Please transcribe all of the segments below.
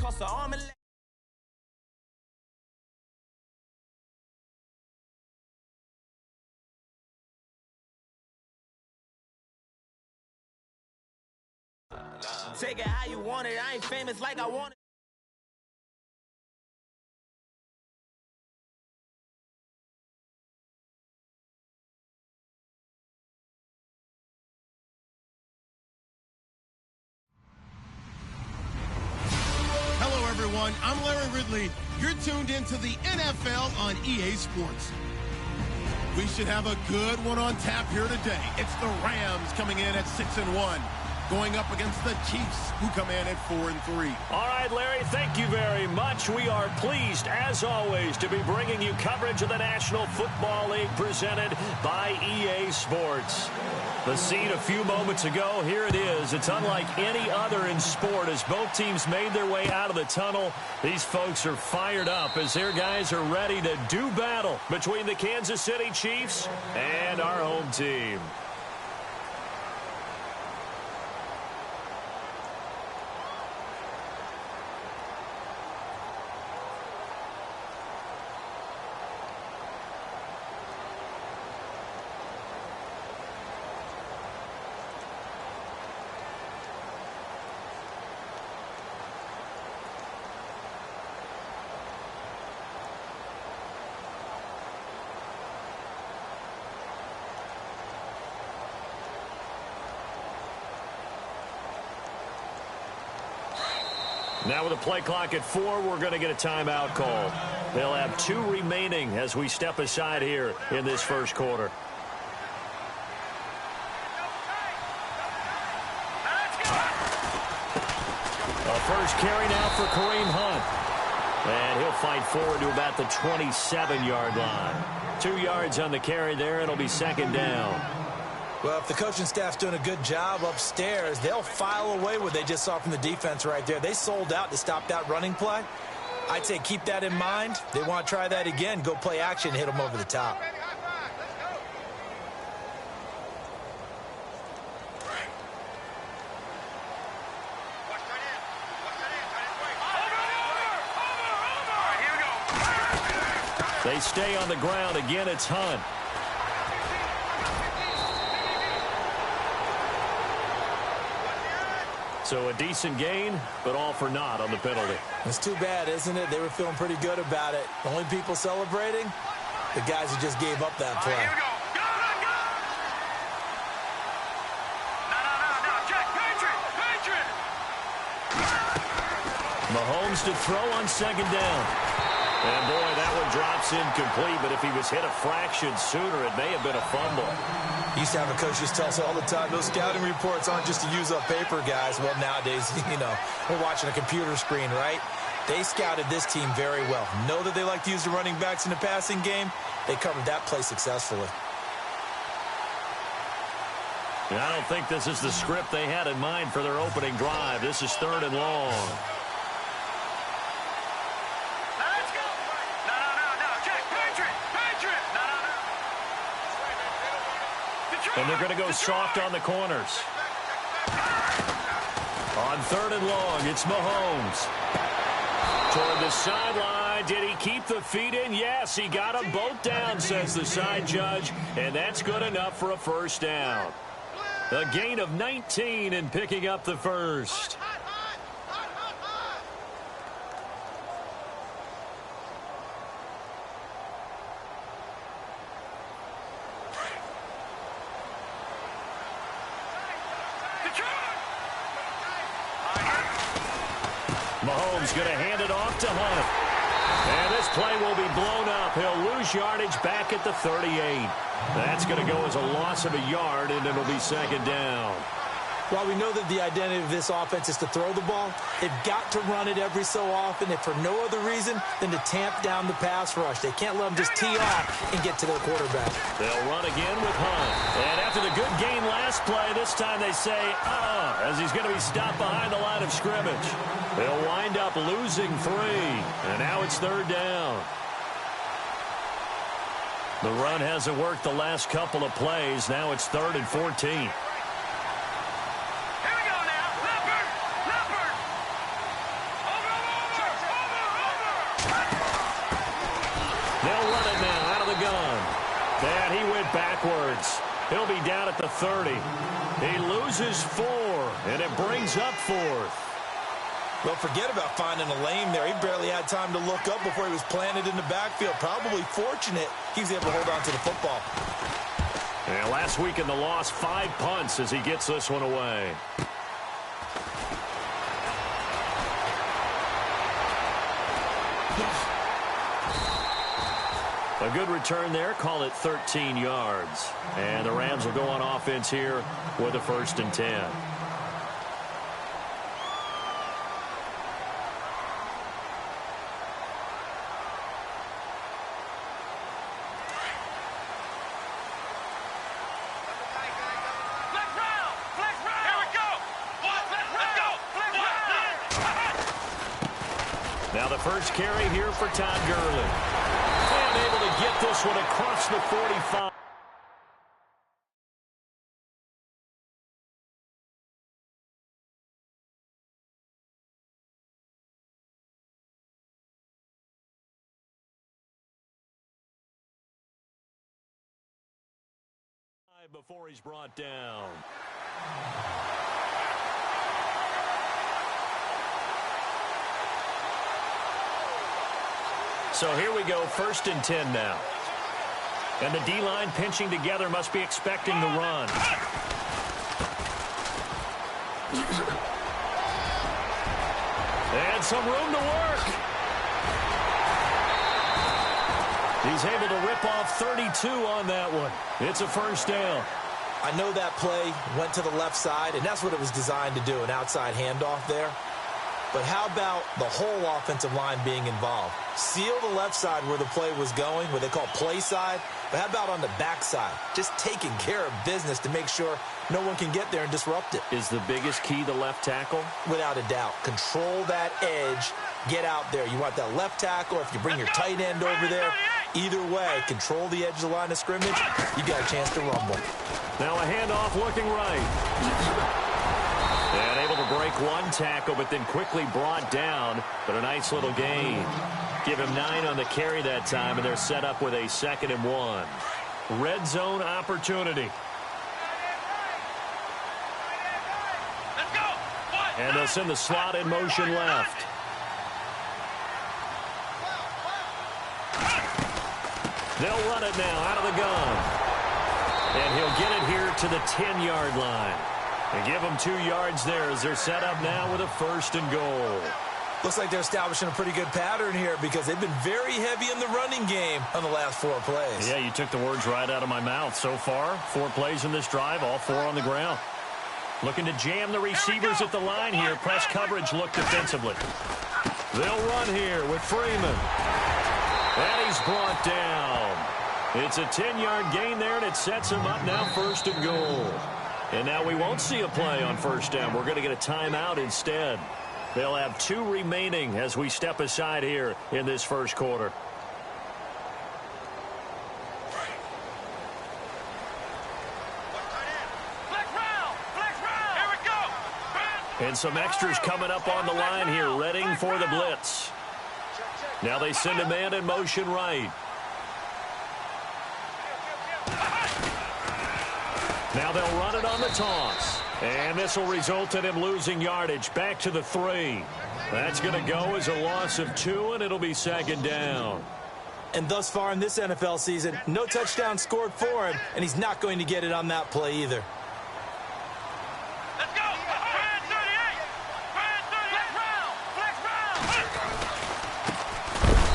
cost an arm and leg. Take it how you want it. I ain't famous like I want it. Hello, everyone. I'm Larry Ridley. You're tuned into the NFL on EA Sports. We should have a good one on tap here today. It's the Rams coming in at 6-1. Going up against the Chiefs, who come in at 4-3. All right, Larry, thank you very much. We are pleased, as always, to be bringing you coverage of the National Football League presented by EA Sports. The scene a few moments ago, here it is. It's unlike any other in sport as both teams made their way out of the tunnel. These folks are fired up as their guys are ready to do battle between the Kansas City Chiefs and our home team. Now with the play clock at 4, we're going to get a timeout call. They'll have 2 remaining as we step aside here in this first quarter. A first carry now for Kareem Hunt. And he'll fight forward to about the 27-yard line. 2 yards on the carry there. It'll be second down. Well, if the coaching staff's doing a good job upstairs, they'll file away what they just saw from the defense right there. They sold out to stop that running play. I'd say keep that in mind. They want to try that again. Go play action, hit them over the top. They stay on the ground. Again, it's Hunt. So a decent gain, but all for naught on the penalty. It's too bad, isn't it? They were feeling pretty good about it. The only people celebrating, the guys who just gave up that play. Here we go. Go. No. Check. Patriot. Mahomes to throw on second down. And, boy, that one drops incomplete, but if he was hit a fraction sooner, it may have been a fumble. Used to have a coach just tell us all the time, those scouting reports aren't just to use up paper, guys. Well, nowadays, we're watching a computer screen, right? They scouted this team very well. Know that they like to use the running backs in the passing game. They covered that play successfully. And I don't think this is the script they had in mind for their opening drive. This is 3rd and long. And they're going to go soft on the corners. On 3rd and long, it's Mahomes. Toward the sideline. Did he keep the feet in? Yes, he got them both down, says the side judge. And that's good enough for a first down. A gain of 19 and picking up the first. Mahomes going to hand it off to Hunt. And this play will be blown up. He'll lose yardage back at the 38. That's going to go as a loss of a yard, and it'll be second down. While we know that the identity of this offense is to throw the ball, they've got to run it every so often, if for no other reason than to tamp down the pass rush. They can't let them just tee off and get to their quarterback. They'll run again with Hunt. And after the good gain last play, this time they say, as he's going to be stopped behind the line of scrimmage. They'll wind up losing 3. And now it's 3rd down. The run hasn't worked the last couple of plays. Now it's 3rd and 14. He'll be down at the 30. He loses 4, and it brings up 4th. Well, forget about finding a lane there. He barely had time to look up before he was planted in the backfield. Probably fortunate he was able to hold on to the football. And last week in the loss, 5 punts as he gets this one away. A good return there. Call it 13 yards. And the Rams will go on offense here with a 1st and 10. Now the first carry here for Todd Gurley. And able to get this one across the 45. Before he's brought down. So here we go, 1st and 10 now. And the D-line pinching together must be expecting the run. And some room to work. He's able to rip off 32 on that one. It's a 1st down. I know that play went to the left side, and that's what it was designed to do, an outside handoff there. But how about the whole offensive line being involved? Seal the left side where the play was going, what they call play side. But how about on the back side? Just taking care of business to make sure no one can get there and disrupt it. Is the biggest key the left tackle? Without a doubt. Control that edge. Get out there. You want that left tackle. If you bring your tight end over there, either way, control the edge of the line of scrimmage. You got a chance to rumble. Now a handoff looking right. And able to break one tackle, but then quickly brought down. But a nice little gain. Give him 9 on the carry that time, and they're set up with a 2nd and 1. Red zone opportunity. Let's go. And they'll send the slot in motion left. They'll run it now out of the gun. And he'll get it here to the 10-yard line. And give them 2 yards there as they're set up now with a 1st and goal. Looks like they're establishing a pretty good pattern here because they've been very heavy in the running game on the last 4 plays. Yeah, you took the words right out of my mouth. So far, 4 plays in this drive, all 4 on the ground. Looking to jam the receivers at the line here. Press coverage look defensively. They'll run here with Freeman. And he's brought down. It's a 10-yard gain there, and it sets him up now 1st and goal. And now we won't see a play on 1st down. We're going to get a timeout instead. They'll have 2 remaining as we step aside here in this 1st quarter. And some extras coming up on the line here, readying for the blitz. Now they send a man in motion right. Now they'll run it on the toss. And this will result in him losing yardage back to the 3. That's going to go as a loss of 2, and it'll be 2nd down. And thus far in this NFL season, no touchdown scored for him, and he's not going to get it on that play either. Let's go. Brand 38. Brand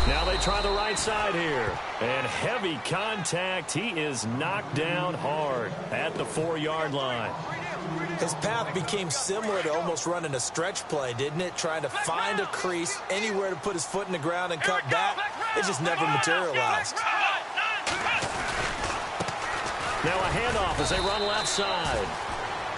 38. Now they try the right side here. And heavy contact. He is knocked down hard at the 4-yard line. His path became similar to almost running a stretch play, didn't it? Trying to find a crease, anywhere to put his foot in the ground and cut back. It just never materialized. Now a handoff as they run left side.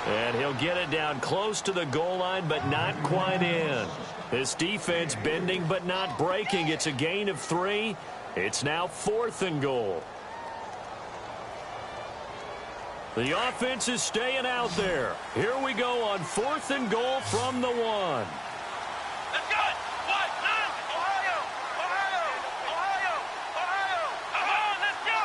And he'll get it down close to the goal line, but not quite in. This defense bending but not breaking. It's a gain of 3. It's now 4th and goal. The offense is staying out there. Here we go on 4th and goal from the 1. Let's go. Ohio. Ohio. Ohio. Come on, let's go.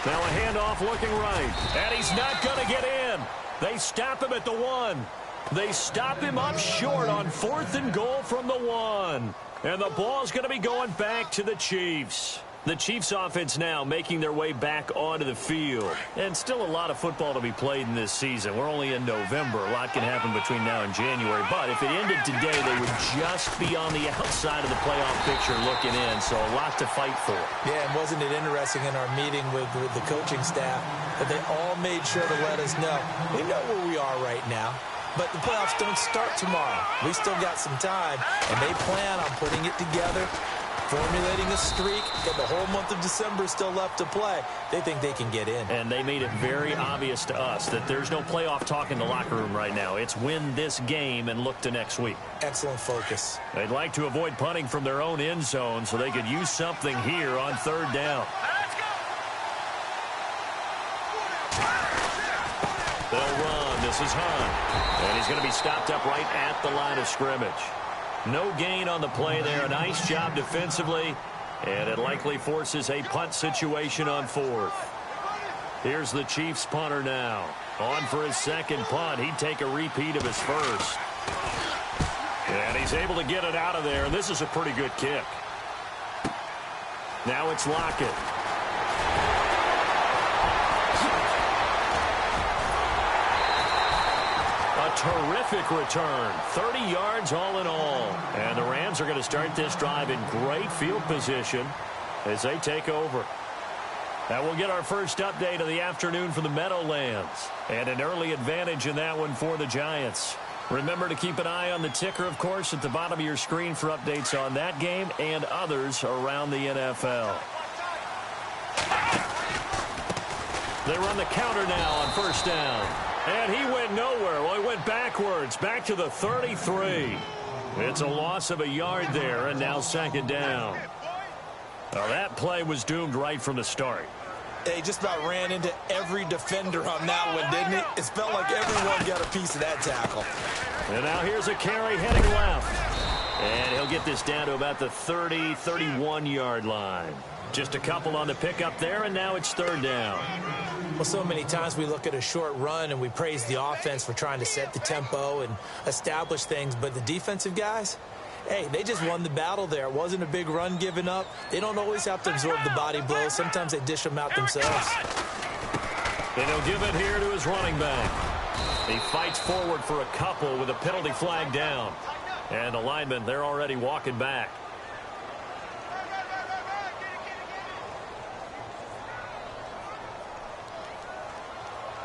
Now a handoff looking right. And he's not going to get in. They stop him at the 1. They stop him up short on 4th and goal from the 1. And the ball's going to be going back to the Chiefs. The Chiefs offense now making their way back onto the field. And still a lot of football to be played in this season. We're only in November. A lot can happen between now and January. But if it ended today, they would just be on the outside of the playoff picture looking in. So a lot to fight for. Yeah, and wasn't it interesting in our meeting with the coaching staff that they all made sure to let us know. We know where we are right now. But the playoffs don't start tomorrow. We still got some time, and they plan on putting it together, formulating a streak, and the whole month of December is still left to play. They think they can get in. And they made it very obvious to us that there's no playoff talk in the locker room right now. It's win this game and look to next week. Excellent focus. They'd like to avoid punting from their own end zone so they could use something here on 3rd down. They'll run. This is Hunt. And he's going to be stopped up right at the line of scrimmage. No gain on the play there. A nice job defensively. And it likely forces a punt situation on 4th. Here's the Chiefs punter now. On for his second punt. He'd take a repeat of his first. And he's able to get it out of there. And this is a pretty good kick. Now it's Lockett. Terrific return. 30 yards all in all. And the Rams are going to start this drive in great field position as they take over. Now we'll get our first update of the afternoon from the Meadowlands. And an early advantage in that one for the Giants. Remember to keep an eye on the ticker, of course, at the bottom of your screen for updates on that game and others around the NFL. They run the counter now on 1st down. And he went nowhere. Well, he went backwards, back to the 33. It's a loss of a yard there, and now 2nd down. Now, that play was doomed right from the start. He just about ran into every defender on that one, didn't he? It felt like everyone got a piece of that tackle. And now here's a carry heading left. And he'll get this down to about the 30, 31-yard line. Just a couple on the pickup there, and now it's 3rd down. Well, so many times we look at a short run and we praise the offense for trying to set the tempo and establish things, but the defensive guys, hey, they just won the battle there. It wasn't a big run given up. They don't always have to absorb the body blows. Sometimes they dish them out themselves. And he'll give it here to his running back. He fights forward for a couple with a penalty flag down. And the linemen, they're already walking back.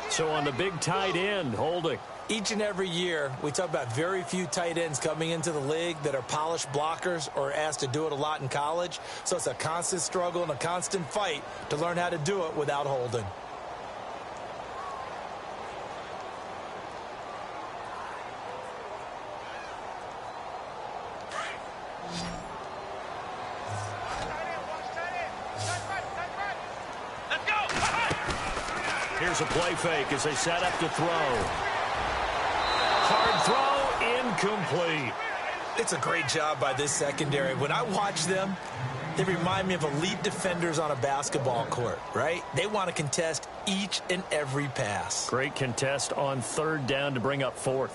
So on the big tight end, holding. Each and every year, we talk about very few tight ends coming into the league that are polished blockers or asked to do it a lot in college. So it's a constant struggle and a constant fight to learn how to do it without holding. Here's a play fake as they set up to throw. Hard throw, incomplete. It's a great job by this secondary. When I watch them, they remind me of elite defenders on a basketball court, right? They want to contest each and every pass. Great contest on 3rd down to bring up 4th.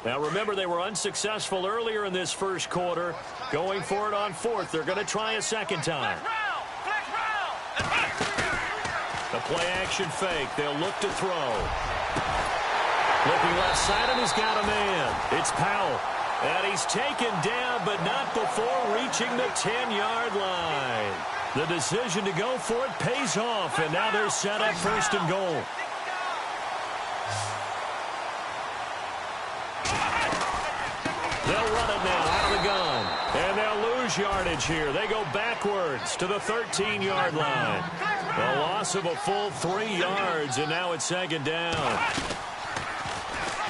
Now remember, they were unsuccessful earlier in this first quarter. Going for it on 4th. They're going to try a second time. The play action fake. They'll look to throw. Looking left side, and he's got a man. It's Powell. And he's taken down, but not before reaching the 10-yard line. The decision to go for it pays off, and now they're set up 1st and goal. They'll run it now out of the gun. And they'll lose yardage here. They go backwards to the 13-yard line. A loss of a full 3 yards, and now it's 2nd down.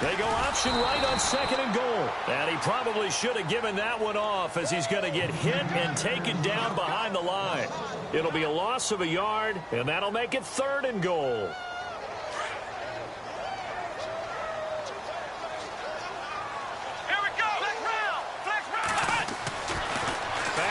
They go option right on 2nd and goal. And he probably should have given that one off as he's going to get hit and taken down behind the line. It'll be a loss of a yard, and that'll make it 3rd and goal. Here we go. Flex round. Flex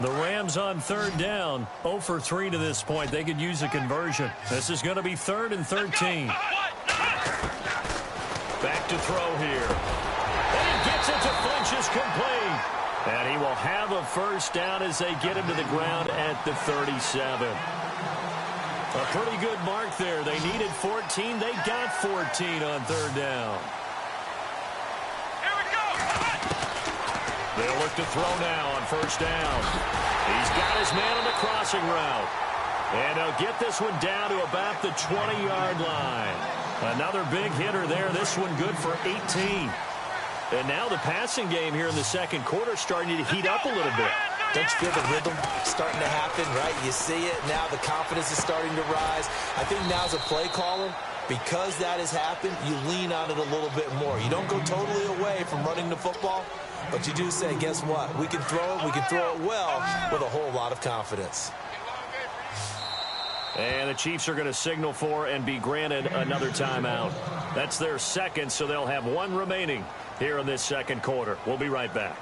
The Rams on third down, 0 for 3 to this point. They could use a conversion. This is going to be 3rd and 13. Back to throw here. And he gets it to Flinch, is complete. And he will have a first down as they get him to the ground at the 37. A pretty good mark there. They needed 14. They got 14 on third down. They'll look to throw now on first down. He's got his man on the crossing route. And they'll get this one down to about the 20-yard line. Another big hitter there. This one good for 18. And now the passing game here in the second quarter starting to heat up a little bit. Don't you feel the rhythm starting to happen, right? You see it. Now the confidence is starting to rise. I think now as a play caller, because that has happened, you lean on it a little bit more. You don't go totally away from running the football, but you do say, guess what? We can throw it. We can throw it well with a whole lot of confidence. And the Chiefs are going to signal for and be granted another timeout. That's their second, so they'll have one remaining here in this second quarter. We'll be right back.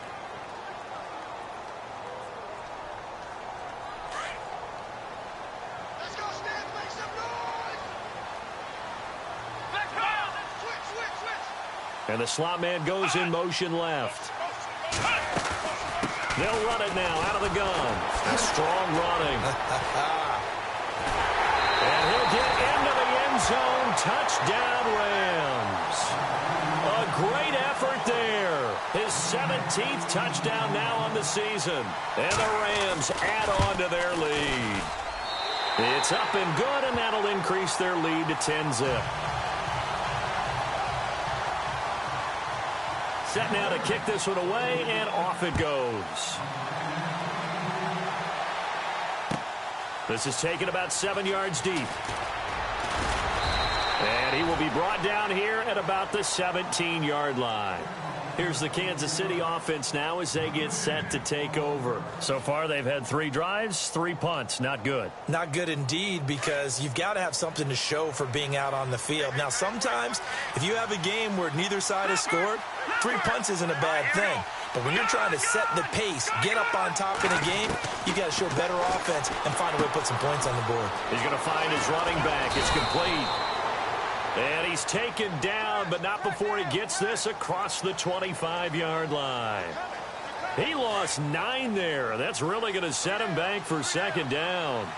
And the slot man goes in motion left. They'll run it now out of the gun. Strong running. And he'll get into the end zone. Touchdown, Rams. A great effort there. His 17th touchdown now on the season. And the Rams add on to their lead. It's up and good, and that'll increase their lead to 10-zip. Set now to kick this one away, and off it goes. This is taken about 7 yards deep. And he will be brought down here at about the 17-yard line. Here's the Kansas City offense now as they get set to take over. So far, they've had 3 drives, 3 punts. Not good. Not good indeed, because you've got to have something to show for being out on the field. Now, sometimes, if you have a game where neither side has scored, 3 punts isn't a bad thing. But when you're trying to set the pace, get up on top in a game, you got to show better offense and find a way to put some points on the board. He's going to find his running back. It's complete. And he's taken down, but not before he gets this across the 25-yard line. He lost 9 there. That's really going to set him back for second down.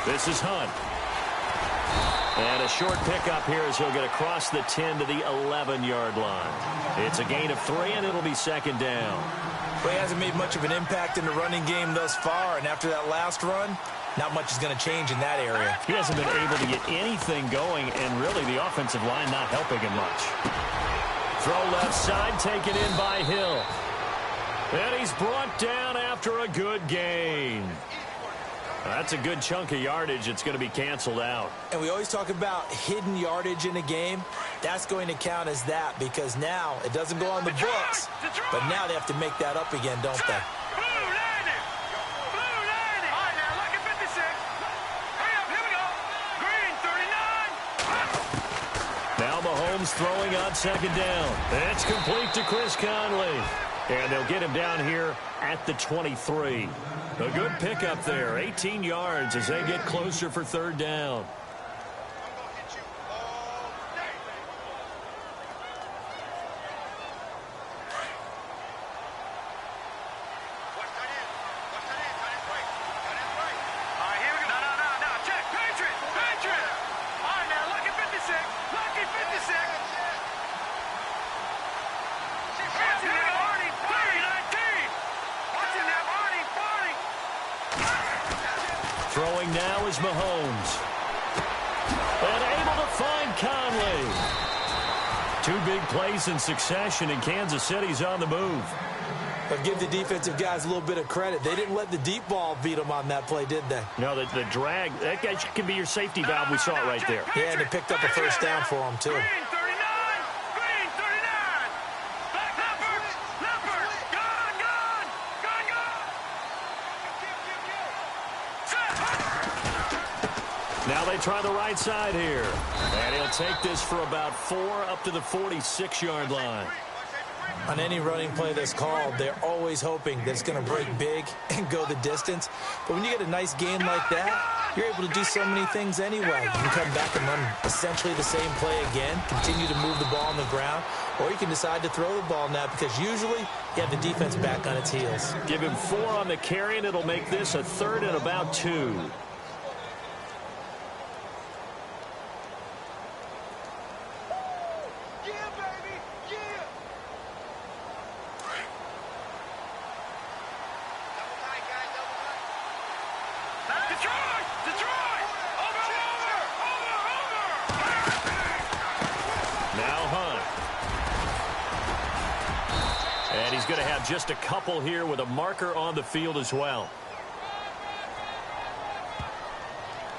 This is Hunt. And a short pickup here as he'll get across the 10 to the 11-yard line. It's a gain of 3, and it'll be second down. Well, he hasn't made much of an impact in the running game thus far, and after that last run, not much is going to change in that area. He hasn't been able to get anything going, and really the offensive line not helping him much. Throw left side, taken in by Hill. And he's brought down after a good gain. That's a good chunk of yardage. It's going to be canceled out. And we always talk about hidden yardage in a game. That's going to count as that, because now it doesn't go on the books, but now they have to make that up again, don't they? Now Mahomes throwing on second down. It's complete to Chris Conley. And they'll get him down here at the 23. A good pickup there, 18 yards as they get closer for third down. Throwing now is Mahomes. And able to find Conley. 2 big plays in succession, and Kansas City's on the move. But give the defensive guys a little bit of credit. They didn't let the deep ball beat them on that play, did they? No, the drag, that guy can be your safety valve. We saw it right there. Yeah, and they picked up a first down for them, too. Now they try the right side here. And he'll take this for about 4 up to the 46-yard line. On any running play that's called, they're always hoping that it's going to break big and go the distance. But when you get a nice gain like that, you're able to do so many things anyway. You can come back and run essentially the same play again, continue to move the ball on the ground, or you can decide to throw the ball now because usually you have the defense back on its heels. Give him 4 on the carry, and it'll make this a 3rd and about 2. Going to have just a couple here with a marker on the field as well.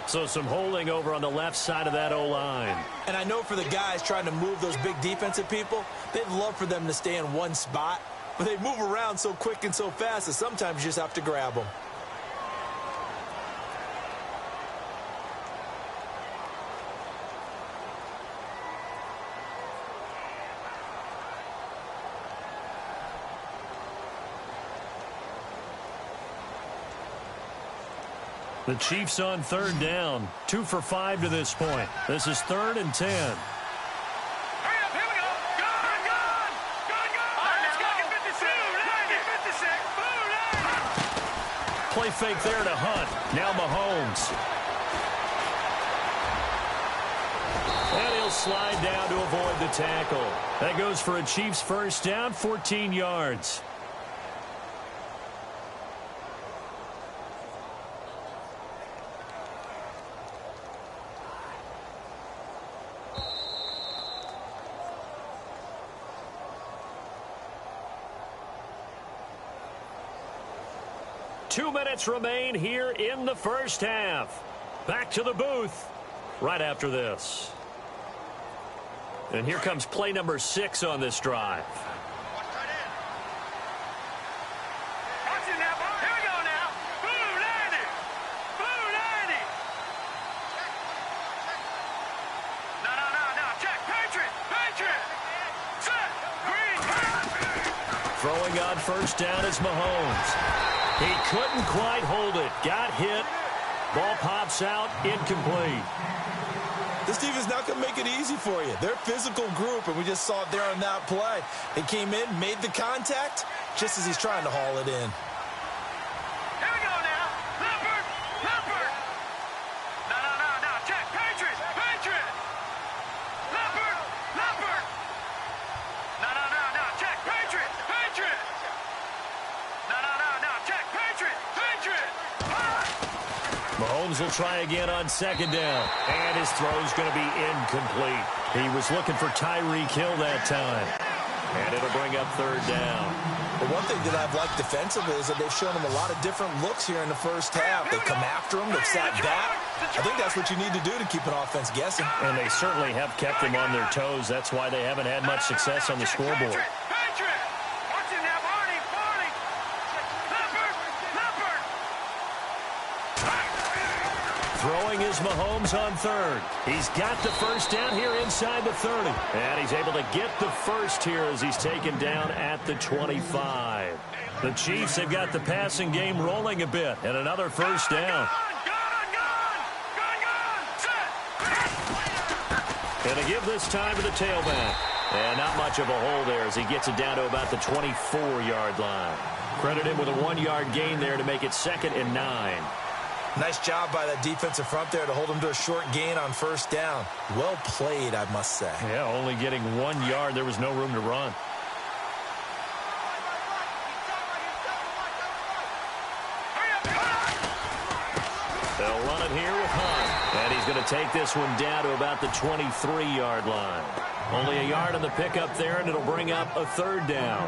So some holding over on the left side of that O-line. And I know for the guys trying to move those big defensive people, they'd love for them to stay in one spot, but they move around so quick and so fast that sometimes you just have to grab them. The Chiefs on 3rd down. 2 for 5 to this point. This is 3rd and 10. Hurry up, here we go. Gone, gone. Gone, gone. All right, let's go. 56. Play fake there to Hunt. Now Mahomes. And he'll slide down to avoid the tackle. That goes for a Chiefs first down, 14 yards. Two minutes remain here in the first half. Back to the booth right after this. And here comes play number 6 on this drive. Watch it now. Here we go now. Boom, landed. Boom, landed. No. Check. Patriot. Set. Green. Throwing on first down is Mahomes. He couldn't quite hold it. Got hit. Ball pops out. Incomplete. This team is not going to make it easy for you. They're a physical group, and we just saw it there on that play. They came in, made the contact, just as he's trying to haul it in. Here we go now. Leopard. No. Check. Patriot. Leopard. No. Check. Patriot. No. Check. Patriot. Mahomes will try again on 2nd down. And his throw's going to be incomplete. He was looking for Tyreek Hill that time. And it'll bring up 3rd down. But one thing that I've liked defensively is that they've shown him a lot of different looks here in the first half. They've come after him. They've sat back. I think that's what you need to do to keep an offense guessing. And they certainly have kept them on their toes. That's why they haven't had much success on the scoreboard. Patriot. Watch it now, Barney. Leopard. Throwing is Mahomes on 3rd. He's got the first down here inside the 30. And he's able to get the first here as he's taken down at the 25. The Chiefs have got the passing game rolling a bit. And another first down. And to give this time to the tailback. And not much of a hole there as he gets it down to about the 24-yard line. Credit him with a 1-yard gain there to make it 2nd and 9. Nice job by that defensive front there to hold him to a short gain on first down. Well played, I must say. Yeah, only getting 1 yard. There was no room to run. They'll run it here with Hunt. And he's going to take this one down to about the 23-yard line. Only a yard on the pickup there, and it'll bring up a 3rd down.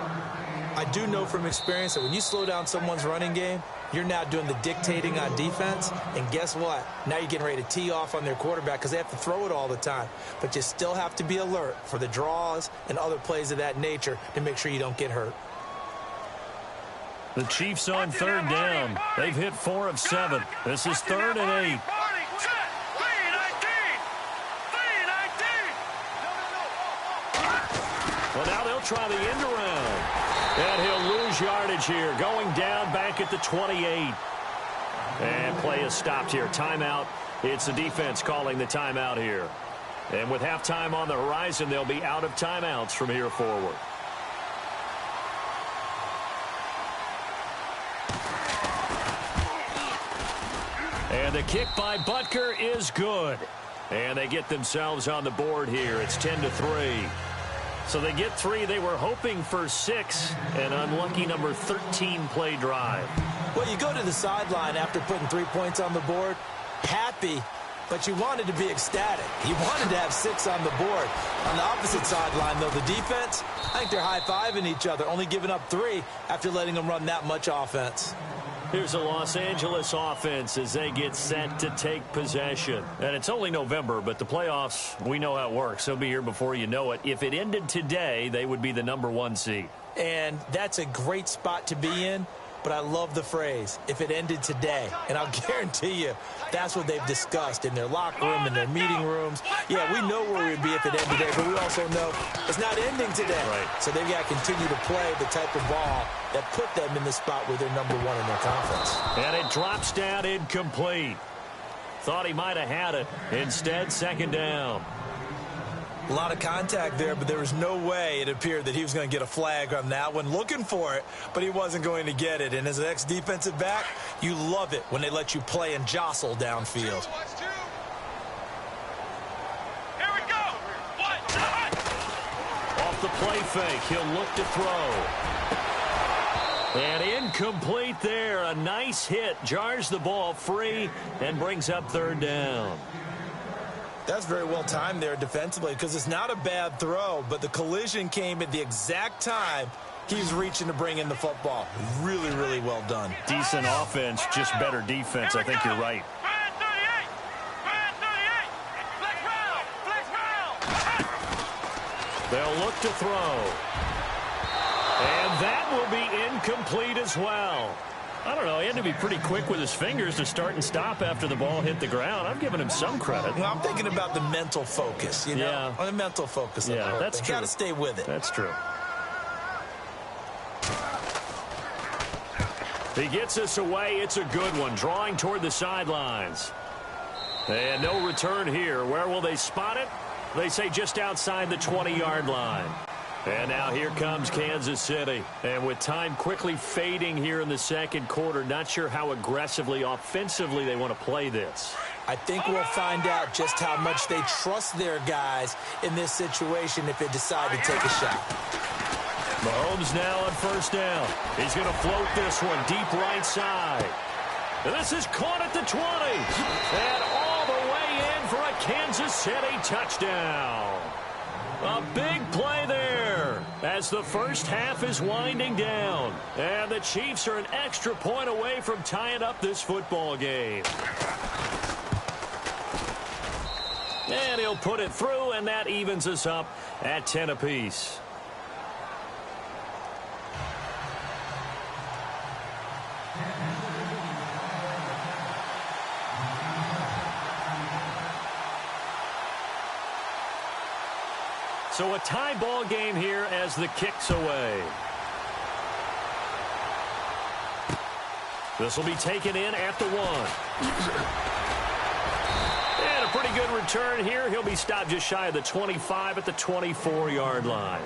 I do know from experience that when you slow down someone's running game, you're now doing the dictating on defense. And guess what? Now you're getting ready to tee off on their quarterback because they have to throw it all the time. But you still have to be alert for the draws and other plays of that nature to make sure you don't get hurt. The Chiefs on 3rd down. They've hit 4 of 7. This is 3rd and 8. Well, now they'll try the end around. And he'll lose yardage here, going down back at the 28. And play is stopped here. Timeout. It's the defense calling the timeout here. And with halftime on the horizon, they'll be out of timeouts from here forward. And the kick by Butker is good. And they get themselves on the board here. It's 10-3. So they get 3. They were hoping for 6. An unlucky number 13 play drive. Well, you go to the sideline after putting 3 points on the board, happy, but you wanted to be ecstatic. You wanted to have 6 on the board. On the opposite sideline, though, the defense, I think they're high-fiving each other, only giving up 3 after letting them run that much offense. Here's the Los Angeles offense as they get set to take possession. And it's only November, but the playoffs, we know how it works. They'll be here before you know it. If it ended today, they would be the number 1 seed. And that's a great spot to be in. But I love the phrase, if it ended today. And I'll guarantee you, that's what they've discussed in their locker room, in their meeting rooms. Yeah, we know where we'd be if it ended today, but we also know it's not ending today. Right. So they've got to continue to play the type of ball that put them in the spot where they're number 1 in their conference. And it drops down incomplete. Thought he might have had it. Instead, second down. A lot of contact there, but there was no way it appeared that he was going to get a flag on that one. Looking for it, but he wasn't going to get it. And as an ex-defensive back, you love it when they let you play and jostle downfield. Here we go. Off the play fake, he'll look to throw. And incomplete there. A nice hit. Jars the ball free and brings up third down. That's very well timed there defensively because it's not a bad throw, but the collision came at the exact time he's reaching to bring in the football. Really, really well done. Decent offense, just better defense. I think you're right. They'll look to throw. And that will be incomplete as well. I don't know. He had to be pretty quick with his fingers to start and stop after the ball hit the ground. I'm giving him some credit. Well, I'm thinking about the mental focus, you know? Yeah. On the mental focus. Yeah, that's true. Got to stay with it. That's true. He gets us away. It's a good one. Drawing toward the sidelines. And no return here. Where will they spot it? They say just outside the 20-yard line. And now here comes Kansas City. And with time quickly fading here in the second quarter, not sure how aggressively, offensively they want to play this. I think we'll find out just how much they trust their guys in this situation if they decide to take a shot. Mahomes now on first down. He's going to float this one deep right side. And this is caught at the 20. And all the way in for a Kansas City touchdown. A big play there as the first half is winding down. And the Chiefs are an extra point away from tying up this football game. And he'll put it through, and that evens us up at 10 apiece. So a tie ball game here as the kick's away. This will be taken in at the 1. And a pretty good return here. He'll be stopped just shy of the 25 at the 24-yard line.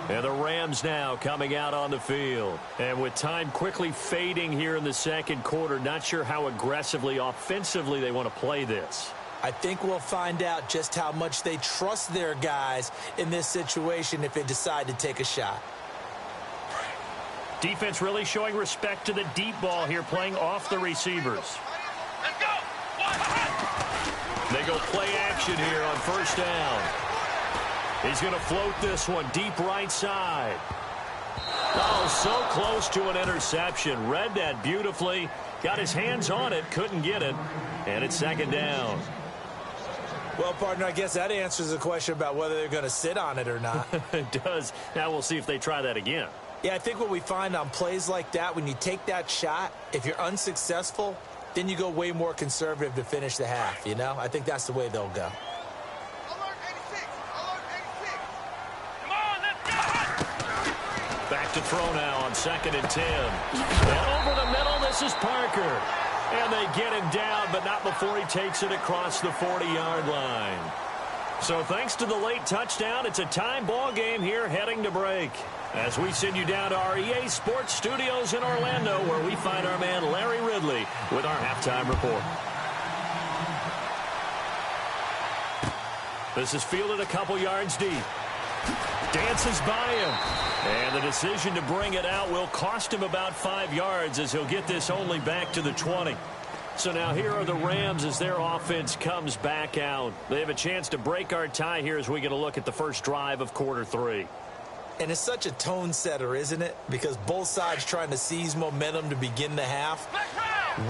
And the Rams now coming out on the field. And with time quickly fading here in the second quarter, not sure how aggressively, offensively they want to play this. I think we'll find out just how much they trust their guys in this situation if they decide to take a shot. Defense really showing respect to the deep ball here, playing off the receivers. Let's go. They go play action here on first down. He's going to float this one deep right side. Oh, so close to an interception. Read that beautifully. Got his hands on it, couldn't get it. And it's second down. Well, partner, I guess that answers the question about whether they're going to sit on it or not. It does. Now we'll see if they try that again. Yeah, I think what we find on plays like that, when you take that shot, if you're unsuccessful, then you go way more conservative to finish the half, you know? I think that's the way they'll go. Alert 86. Alert 86. Come on, let's go. to throw now on 2nd and 10. And over the middle, this is Parker. And they get him down, but not before he takes it across the 40-yard line. So thanks to the late touchdown, it's a tie ball game here heading to break. As we send you down to our EA Sports Studios in Orlando, where we find our man Larry Ridley with our halftime report. This is fielded a couple yards deep. Dances by him. And the decision to bring it out will cost him about 5 yards as he'll get this only back to the 20. So now here are the Rams as their offense comes back out. They have a chance to break our tie here as we get a look at the first drive of quarter 3. And it's such a tone setter, isn't it? Because both sides trying to seize momentum to begin the half.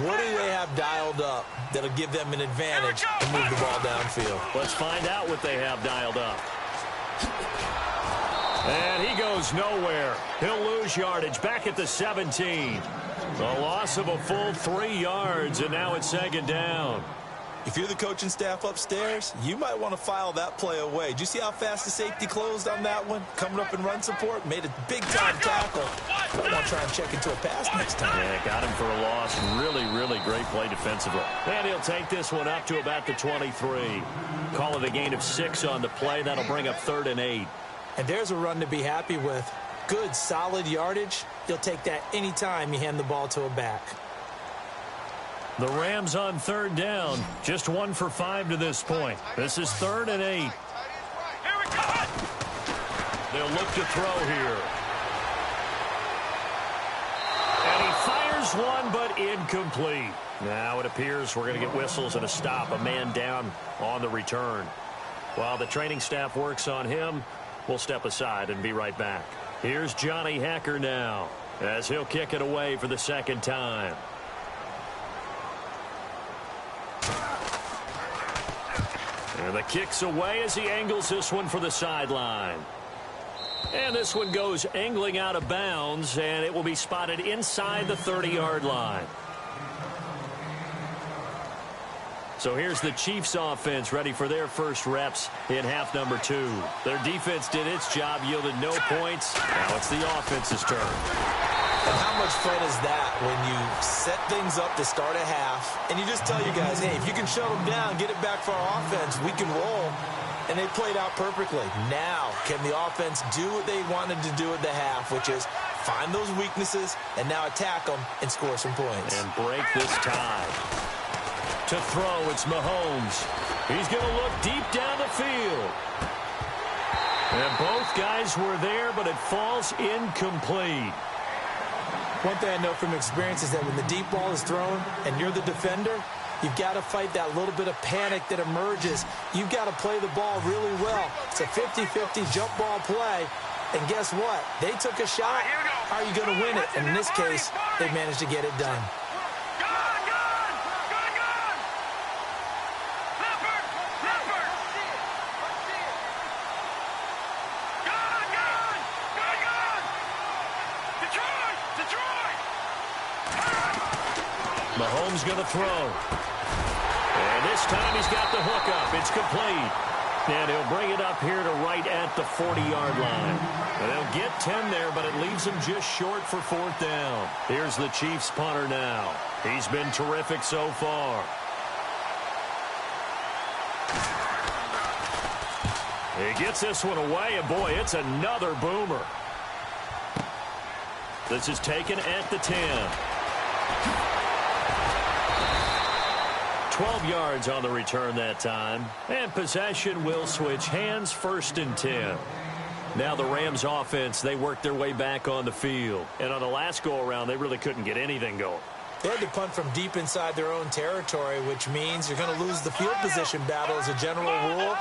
What do they have dialed up that'll give them an advantage to move the ball downfield? Let's find out what they have dialed up. And he goes nowhere. He'll lose yardage back at the 17. A loss of a full 3 yards, and now it's 2nd down. If you're the coaching staff upstairs, you might want to file that play away. Did you see how fast the safety closed on that one? Coming up in run support, made a big-time tackle. I want to try and check into a pass next time. Yeah, got him for a loss. Really, really great play defensively. And he'll take this one up to about the 23. Call it a gain of 6 on the play. That'll bring up 3rd and 8. And there's a run to be happy with. Good, solid yardage. You'll take that anytime you hand the ball to a back. The Rams on 3rd down. Just 1 for 5 to this point. This is 3rd and 8. They'll look to throw here. And he fires one, but incomplete. Now it appears we're going to get whistles and a stop. A man down on the return. While the training staff works on him, we'll step aside and be right back. Here's Johnny Hacker now as he'll kick it away for the 2nd time. And the kick's away as he angles this one for the sideline. And this one goes angling out of bounds, and it will be spotted inside the 30-yard line. So here's the Chiefs offense ready for their first reps in half number 2. Their defense did its job, yielded no points. Now it's the offense's turn. And how much fun is that when you set things up to start a half, and you just tell you guys, hey, if you can shut them down, get it back for our offense, we can roll. And they played out perfectly. Now, can the offense do what they wanted to do at the half, which is find those weaknesses and now attack them and score some points. And break this tie. To throw, it's Mahomes. He's going to look deep down the field. And both guys were there, but it falls incomplete. One thing I know from experience is that when the deep ball is thrown and you're the defender, you've got to fight that little bit of panic that emerges. You've got to play the ball really well. It's a 50-50 jump ball play. And guess what? They took a shot. How are you going to win it? And in this case, they managed to get it done. Mahomes going to throw. And this time he's got the hook up. It's complete. And he'll bring it up here to right at the 40-yard line. And they'll get 10 there, but it leaves him just short for 4th down. Here's the Chiefs punter now. He's been terrific so far. He gets this one away, and boy, it's another boomer. This is taken at the 10. 12 yards on the return that time. And possession will switch hands, 1st and 10. Now the Rams offense, they worked their way back on the field. And on the last go-around, they really couldn't get anything going. They had to punt from deep inside their own territory, which means you're going to lose the field position battle as a general rule.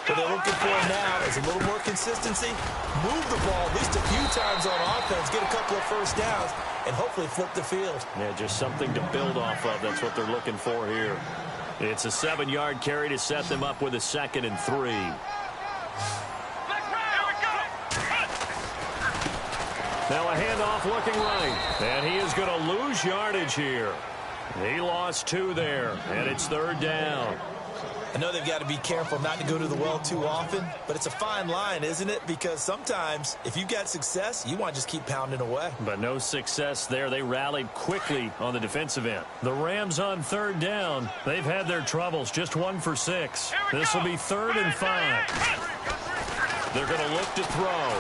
What they're looking for now is a little more consistency, move the ball at least a few times on offense, get a couple of first downs, and hopefully flip the field. Yeah, just something to build off of. That's what they're looking for here. It's a 7-yard carry to set them up with a 2nd and 3. Now a handoff looking right. And he is going to lose yardage here. He lost 2 there, and it's 3rd down. I know they've got to be careful not to go to the well too often, but it's a fine line, isn't it? Because sometimes if you've got success, you want to just keep pounding away. But no success there. They rallied quickly on the defensive end. The Rams on third down. They've had their troubles. Just 1 for 6. This will be 3rd and 5. They're going to look to throw.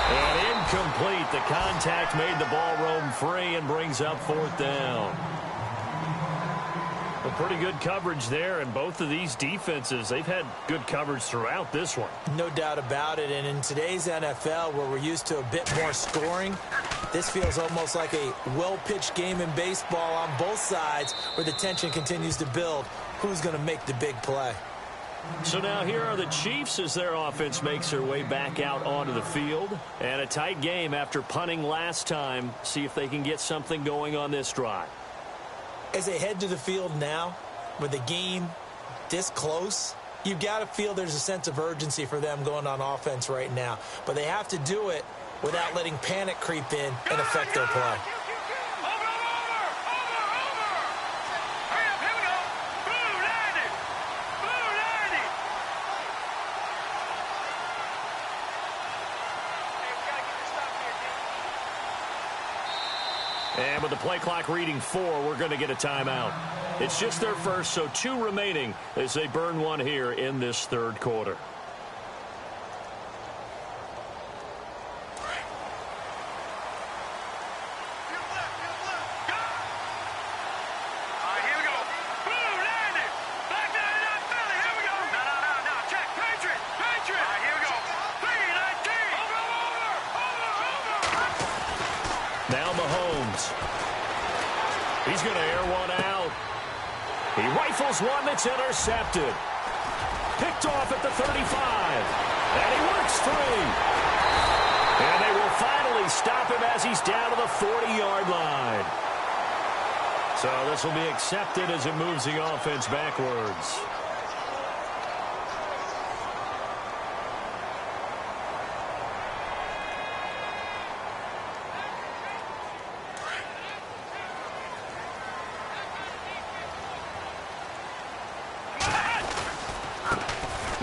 And incomplete. The contact made the ball roam free and brings up 4th down. Well, pretty good coverage there, and both of these defenses, they've had good coverage throughout this one. No doubt about it, and in today's NFL, where we're used to a bit more scoring, this feels almost like a well-pitched game in baseball on both sides where the tension continues to build. Who's going to make the big play? So now here are the Chiefs as their offense makes their way back out onto the field. And a tight game after punting last time. See if they can get something going on this drive. As they head to the field now, with the game this close, you've got to feel there's a sense of urgency for them going on offense right now. But they have to do it without letting panic creep in and affect their play. And with the play clock reading 4, we're going to get a timeout. It's just their first, so 2 remaining as they burn one here in this 3rd quarter. Now Mahomes. He's going to air one out. He rifles one that's intercepted. Picked off at the 35. And he works 3. And they will finally stop him as he's down to the 40-yard line. So this will be accepted as it moves the offense backwards.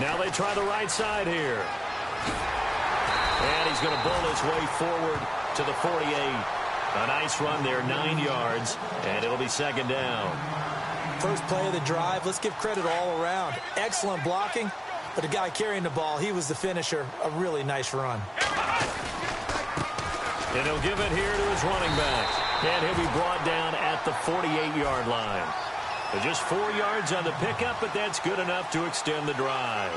Now they try the right side here. And he's going to bull his way forward to the 48. A nice run there, 9 yards, and it'll be 2nd down. First play of the drive, let's give credit all around. Excellent blocking, but the guy carrying the ball, he was the finisher. A really nice run. And he'll give it here to his running back. And he'll be brought down at the 48-yard line. Just 4 yards on the pickup, but that's good enough to extend the drive.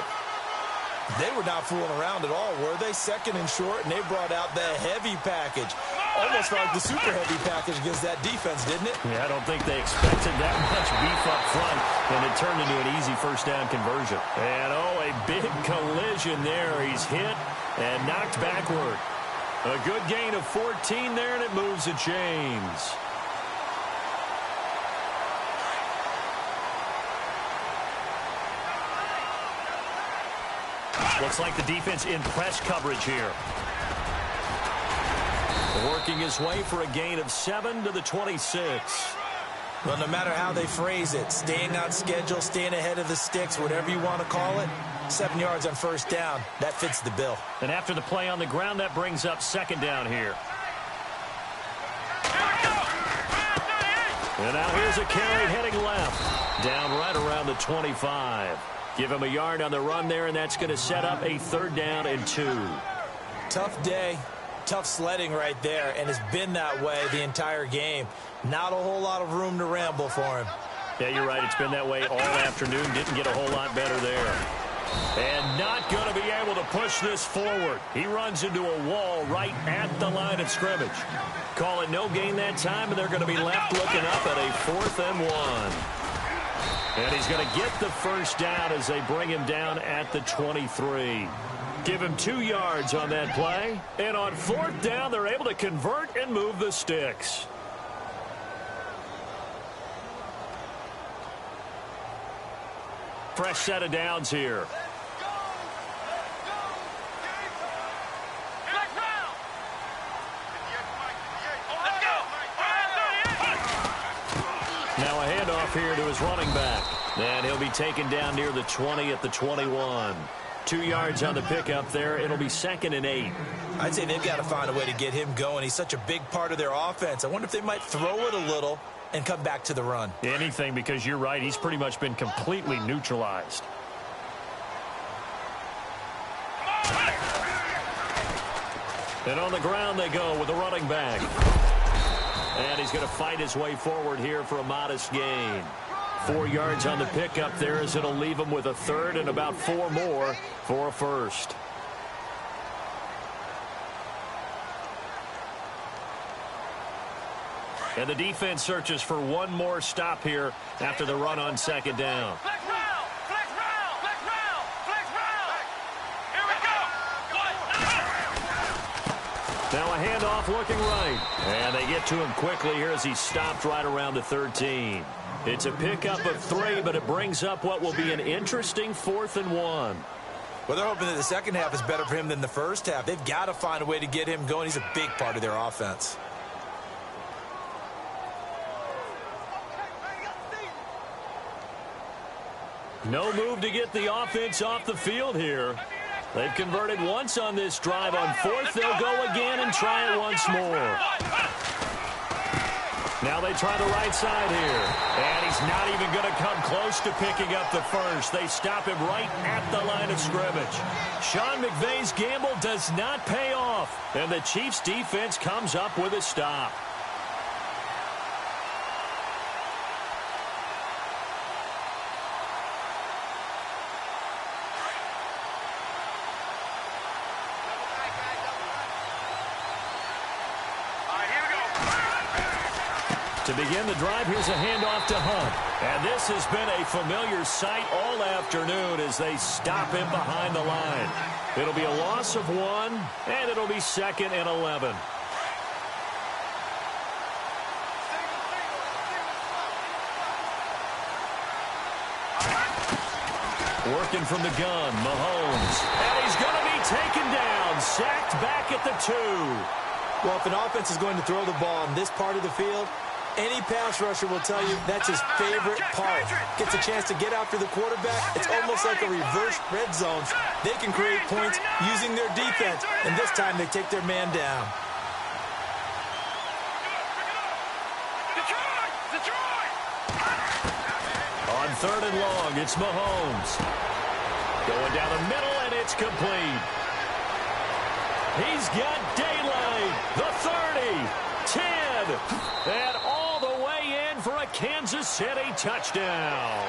They were not fooling around at all, were they? 2nd and short, and they brought out the heavy package. Almost like the super heavy package against that defense, didn't it? Yeah, I don't think they expected that much beef up front, and it turned into an easy 1st down conversion. And, oh, a big collision there. He's hit and knocked backward. A good gain of 14 there, and it moves the chains. Looks like the defense in press coverage here. Working his way for a gain of 7 to the 26. Well, no matter how they phrase it, staying on schedule, staying ahead of the sticks, whatever you want to call it, 7 yards on 1st down, that fits the bill. And after the play on the ground, that brings up 2nd down here. And now here's a carry heading left. Down right around the 25. Give him a yard on the run there, and that's going to set up a 3rd down and 2. Tough day, tough sledding right there, and it's been that way the entire game. Not a whole lot of room to ramble for him. Yeah, you're right. It's been that way all afternoon. Didn't get a whole lot better there. And not going to be able to push this forward. He runs into a wall right at the line of scrimmage. Call it no gain that time, and they're going to be left looking up at a 4th and 1. And he's going to get the 1st down as they bring him down at the 23. Give him 2 yards on that play. And on 4th down, they're able to convert and move the sticks. Fresh set of downs here. Now a handoff here to his running back. And he'll be taken down near the 20 at the 21. 2 yards on the pickup there. It'll be 2nd and 8. I'd say they've got to find a way to get him going. He's such a big part of their offense. I wonder if they might throw it a little and come back to the run. Anything, because you're right. He's pretty much been completely neutralized. And on the ground they go with the running back. And he's going to fight his way forward here for a modest gain. 4 yards on the pickup there as it'll leave him with a 3rd and about 4 more for a first. And the defense searches for one more stop here after the run on 2nd down. Flex round! Flex round! Flex round! Flex round! Here we go! Now a handoff looking right. And they get to him quickly here as he's stopped right around the 13. It's a pickup of 3, but it brings up what will be an interesting 4th and 1. Well, they're hoping that the second half is better for him than the first half. They've got to find a way to get him going. He's a big part of their offense. No move to get the offense off the field here. They've converted once on this drive. On 4th, they'll go again and try it once more. Now they try the right side here. And he's not even going to come close to picking up the first. They stop him right at the line of scrimmage. Sean McVay's gamble does not pay off. And the Chiefs' defense comes up with a stop. To begin the drive, here's a handoff to Hunt. And this has been a familiar sight all afternoon as they stop him behind the line. It'll be a loss of 1, and it'll be 2nd and 11. Working from the gun, Mahomes. And he's going to be taken down, sacked back at the 2. Well, if an offense is going to throw the ball in this part of the field, any pass rusher will tell you that's his favorite part. Gets a chance to get after the quarterback. It's almost like a reverse red zone. They can create points using their defense, and this time they take their man down. On 3rd and long, it's Mahomes. Going down the middle, and it's complete. He's got daylight. The 30, 10, and all the way in for a Kansas City touchdown.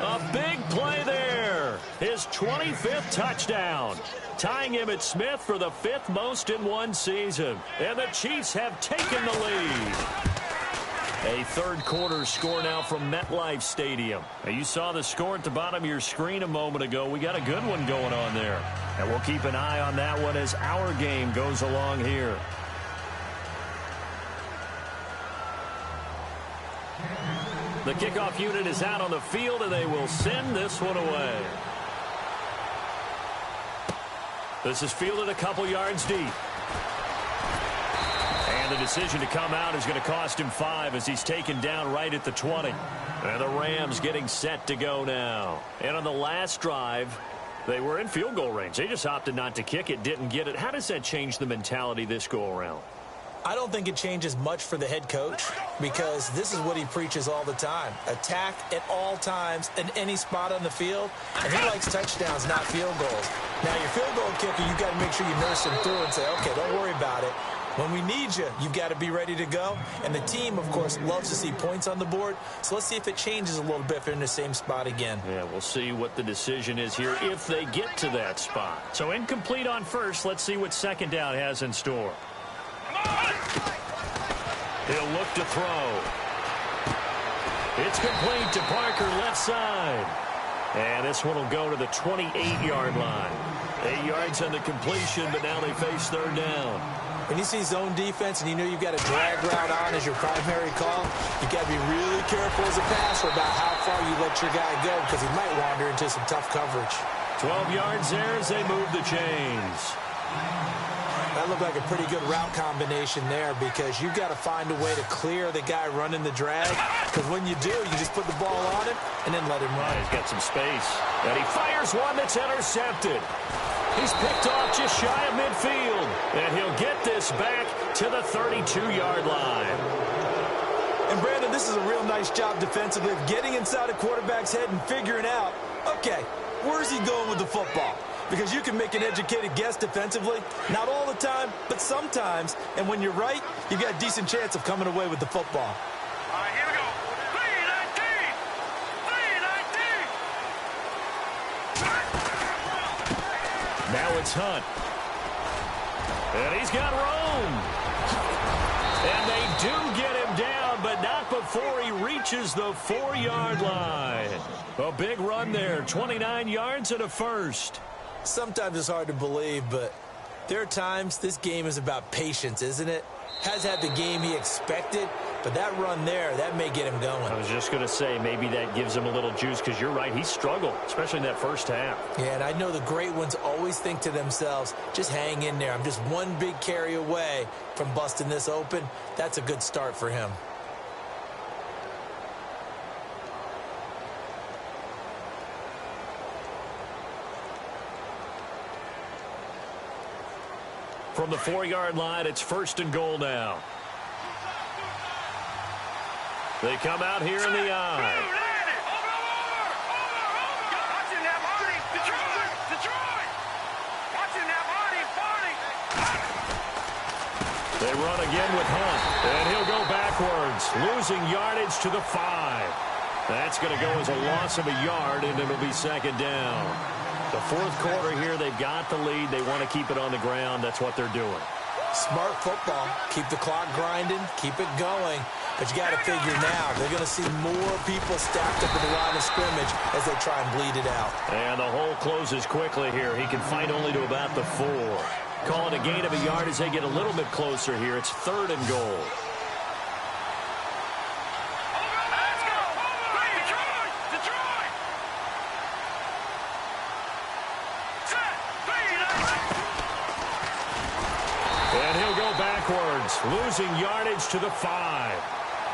A big play there. His 25th touchdown. Tying Emmitt Smith for the 5th most in one season. And the Chiefs have taken the lead. A 3rd quarter score now from MetLife Stadium. Now, you saw the score at the bottom of your screen a moment ago. We got a good one going on there. And we'll keep an eye on that one as our game goes along here. The kickoff unit is out on the field, and they will send this one away. This is fielded a couple yards deep. And the decision to come out is going to cost him 5 as he's taken down right at the 20. And the Rams getting set to go now. And on the last drive, they were in field goal range. They just opted not to kick it, didn't get it. How does that change the mentality this go-around? I don't think it changes much for the head coach because this is what he preaches all the time. Attack at all times in any spot on the field, and he likes touchdowns, not field goals. Now, your field goal kicker, you've got to make sure you nurse him through and say, okay, don't worry about it. When we need you, you've got to be ready to go. And the team, of course, loves to see points on the board. So let's see if it changes a little bit if they're in the same spot again. Yeah, we'll see what the decision is here if they get to that spot. So incomplete on first. Let's see what 2nd down has in store. He'll look to throw. It's complete to Parker, left side. And this one will go to the 28-yard line. 8 yards on the completion, but now they face 3rd down. When you see zone defense and you know you've got a drag route on as your primary call, you've got to be really careful as a passer about how far you let your guy go because he might wander into some tough coverage. 12 yards there as they move the chains. That looked like a pretty good route combination there because you've got to find a way to clear the guy running the drag, because when you do, you just put the ball on him and then let him run. He's got some space. And he fires one that's intercepted. He's picked off just shy of midfield. And he'll get this back to the 32-yard line. And, Brandon, this is a real nice job defensively of getting inside a quarterback's head and figuring out, okay, where's he going with the football? Because you can make an educated guess defensively. Not all the time, but sometimes. And when you're right, you've got a decent chance of coming away with the football. All right, here we go. 3-19. 3-19. Now it's Hunt. And he's got room. And they do get him down, but not before he reaches the 4-yard line. A big run there, 29 yards and a first. Sometimes it's hard to believe, but there are times this game is about patience, isn't it? Has had the game he expected, but that run there, that may get him going. I was just going to say, maybe that gives him a little juice, because you're right, he struggled, especially in that first half. Yeah, and I know the great ones always think to themselves, just hang in there. I'm just one big carry away from busting this open. That's a good start for him. From the 4-yard line, it's 1st and goal now. They come out here in the eye. Watching that Marty. Detroit. Watching that Marty. They run again with Hunt, and he'll go backwards, losing yardage to the 5. That's going to go as a loss of a yard, and it'll be 2nd down. The 4th quarter here, they've got the lead. They want to keep it on the ground. That's what they're doing. Smart football. Keep the clock grinding. Keep it going. But you got to figure now, they're going to see more people stacked up at the line of scrimmage as they try and bleed it out. And the hole closes quickly here. He can fight only to about the 4. Call it a gain of a yard as they get a little bit closer here. It's 3rd and goal. Losing yardage to the 5.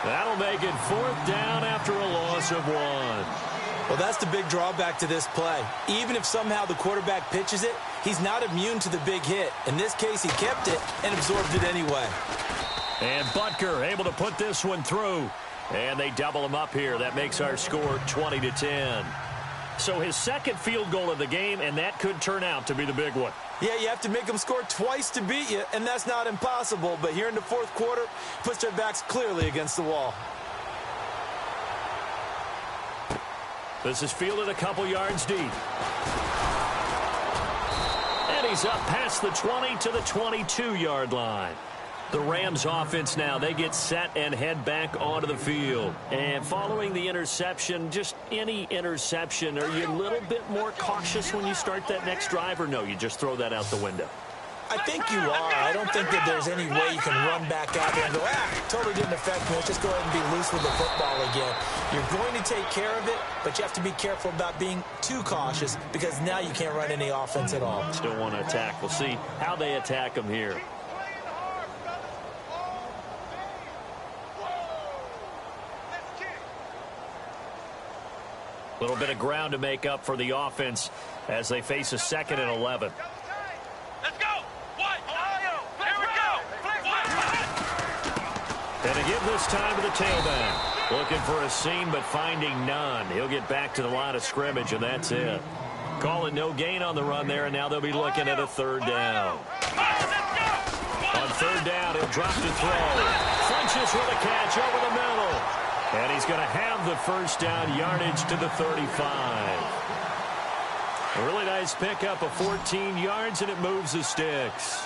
That'll make it 4th down after a loss of 1. Well, that's the big drawback to this play. Even if somehow the quarterback pitches it, he's not immune to the big hit. In this case, he kept it and absorbed it anyway. And Butker able to put this one through. And they double him up here. That makes our score 20-10. So his 2nd field goal of the game, and that could turn out to be the big one. Yeah, you have to make them score twice to beat you, and that's not impossible. But here in the 4th quarter, puts their backs clearly against the wall. This is fielded a couple yards deep. And he's up past the 20 to the 22-yard line. The Rams offense now, they get set and head back onto the field. And following the interception, just any interception, are you a little bit more cautious when you start that next drive, or no, you just throw that out the window? I think you are. I don't think that there's any way you can run back out there and go, totally didn't affect me. Let's just go ahead and be loose with the football again. You're going to take care of it, but you have to be careful about being too cautious, because now you can't run any offense at all. Still want to attack. We'll see how they attack them here. A little bit of ground to make up for the offense as they face a 2nd and 11. Let's go. What? Ohio. Here we go. And a give this time to the tailback. Looking for a seam, but finding none. He'll get back to the line of scrimmage, and that's it. Call it no gain on the run there, and now they'll be looking at a 3rd down. On 3rd down, he'll drop to throw. Flinches with a catch over the middle. And he's going to have the 1st down, yardage to the 35. A really nice pickup of 14 yards, and it moves the sticks.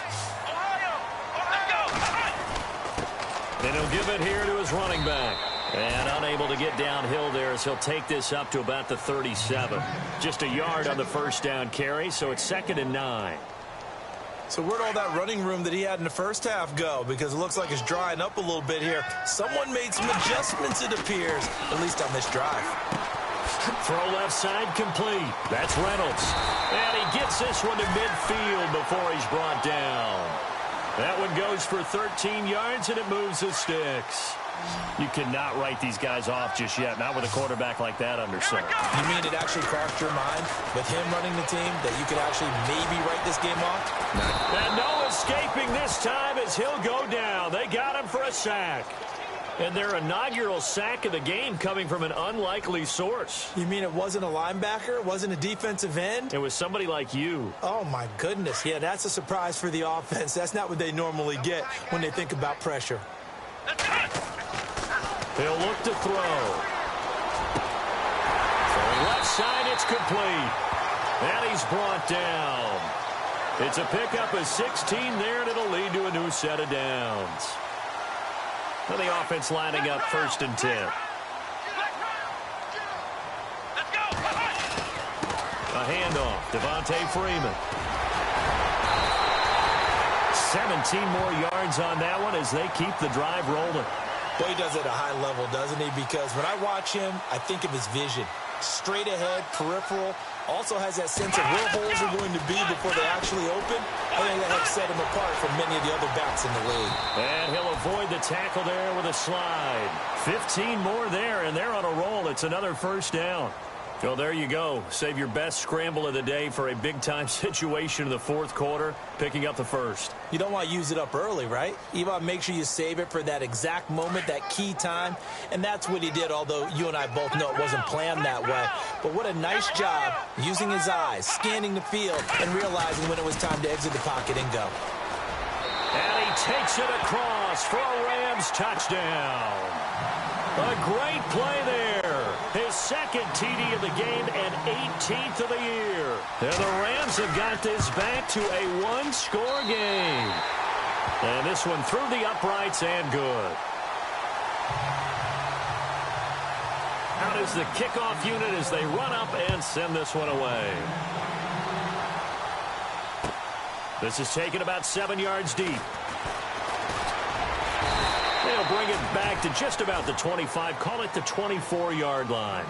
And he'll give it here to his running back. And unable to get downhill there as he'll take this up to about the 37. Just a yard on the 1st down carry, so it's 2nd and 9. So where'd all that running room that he had in the first half go? Because it looks like it's drying up a little bit here. Someone made some adjustments, it appears, at least on this drive. Throw left side complete. That's Reynolds. And he gets this one to midfield before he's brought down. That one goes for 13 yards, and it moves the sticks. You cannot write these guys off just yet, not with a quarterback like that under center. You mean it actually crossed your mind with him running the team that you could actually maybe write this game off? And no escaping this time as he'll go down. They got him for a sack. And their inaugural sack of the game coming from an unlikely source. You mean it wasn't a linebacker? It wasn't a defensive end? It was somebody like you. Oh, my goodness. Yeah, that's a surprise for the offense. That's not what they normally get when they think about pressure. He'll look to throw. From left side, it's complete. And he's brought down. It's a pickup of 16 there, and it'll lead to a new set of downs. And the offense lining up 1st and 10. A handoff. Devontae Freeman. 17 more yards on that one as they keep the drive rolling. Boy, he does it at a high level, doesn't he? Because when I watch him, I think of his vision. Straight ahead, peripheral. Also has that sense of where holes are going to be before they actually open. I think that helps set him apart from many of the other backs in the league. And he'll avoid the tackle there with a slide. 15 more there, and they're on a roll. It's another 1st down. Well, there you go. Save your best scramble of the day for a big-time situation in the 4th quarter, picking up the 1st. You don't want to use it up early, right? You want to make sure you save it for that exact moment, that key time. And that's what he did, although you and I both know it wasn't planned that way. But what a nice job using his eyes, scanning the field, and realizing when it was time to exit the pocket and go. And he takes it across for a Rams touchdown. A great play there. His 2nd TD of the game and 18th of the year. And the Rams have got this back to a 1-score game. And this one through the uprights and good. Out is the kickoff unit as they run up and send this one away. This is taken about 7 yards deep. They'll bring it back to just about the 25, call it the 24-yard line.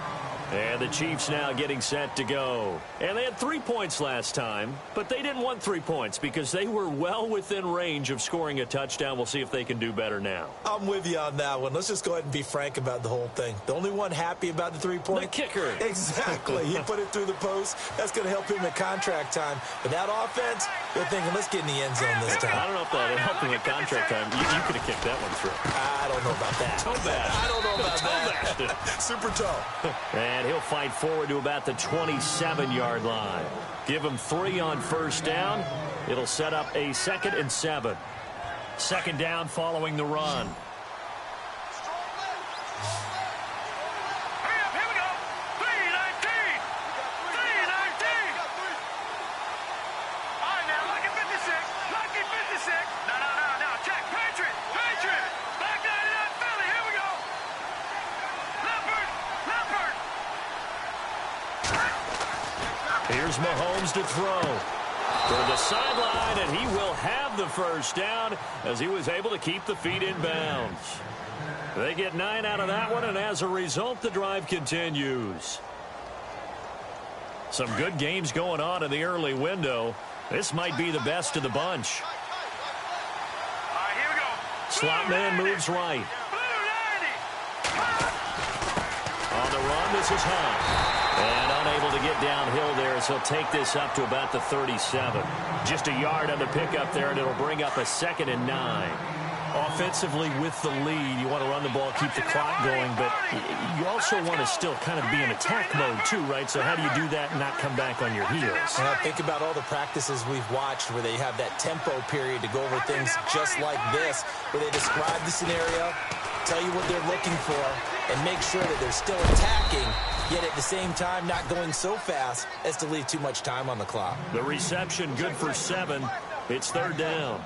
And the Chiefs now getting set to go. And they had 3 points last time, but they didn't want 3 points because they were well within range of scoring a touchdown. We'll see if they can do better now. I'm with you on that one. Let's just go ahead and be frank about the whole thing. The only one happy about the 3-point? The kicker. Exactly. He put it through the post. That's going to help him at contract time. But that offense, they're thinking, let's get in the end zone this time. I don't know if that helped him at contract time. You could have kicked that one through. I don't know about that. Toe bash. I don't know about that. Super toe. And he'll fight forward to about the 27-yard line. Give him 3 on 1st down. It'll set up a 2nd and 7. 2nd down following the run. Here we go. 3-19. 3-19. All right, now, lucky 56. Lucky 56. No. Check. Patriot. Back 99 Philly. Here we go. Leopard. Here's Mahomes to throw. For the sideline, and he will have the 1st down as he was able to keep the feet in bounds. They get 9 out of that one, and as a result, the drive continues. Some good games going on in the early window. This might be the best of the bunch. All right, here we go. Slot man moves right. On the run, this is Hunt. And unable to get downhill there as he'll take this up to about the 37. Just a yard on the pickup there, and it'll bring up a 2nd and 9. Offensively with the lead, you want to run the ball, keep the clock going, but you also want to still kind of be in attack mode too, right? So how do you do that and not come back on your heels? Think about all the practices we've watched where they have that tempo period to go over things just like this, where they describe the scenario, tell you what they're looking for, and make sure that they're still attacking, yet at the same time not going so fast as to leave too much time on the clock. The reception good for 7. It's 3rd down.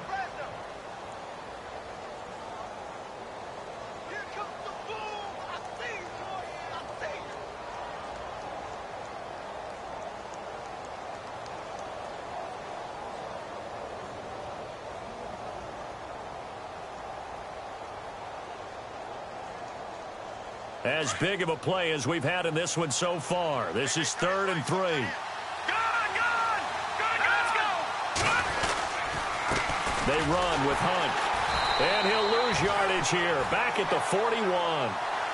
As big of a play as we've had in this one so far. This is 3rd and 3. They run with Hunt. And he'll lose yardage here. Back at the 41.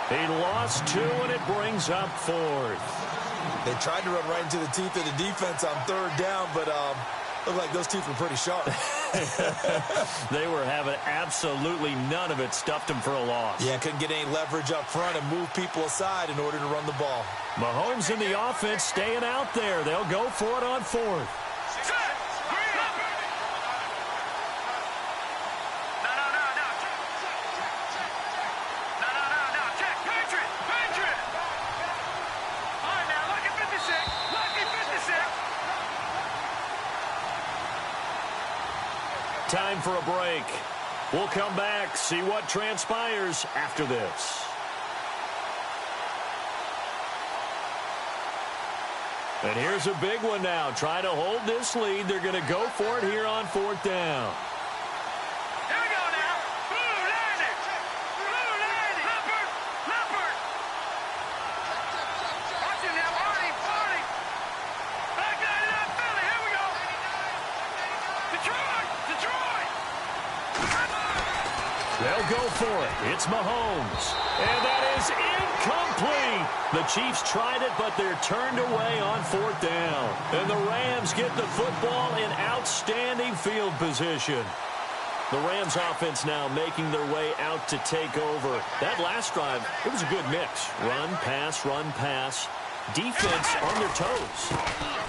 He lost 2, and it brings up 4th. They tried to run right into the teeth of the defense on 3rd down, but looked like those teeth were pretty sharp. They were having absolutely none of it. Stuffed them for a loss. Yeah, couldn't get any leverage up front and move people aside in order to run the ball. Mahomes and the offense staying out there. They'll go for it on 4th. Time for a break. We'll come back, see what transpires after this. And here's a big one now. Trying to hold this lead. They're going to go for it here on 4th down. Here we go now. Blue landing. Blue landing. Leopard. Watch him now. Arnie. Back 99 Philly. Here we go. Detroit. They'll go for it. It's Mahomes. And that is incomplete. The Chiefs tried it, but they're turned away on 4th down. And the Rams get the football in outstanding field position. The Rams offense now making their way out to take over. That last drive, it was a good mix. Run, pass, run, pass. Defense on their toes.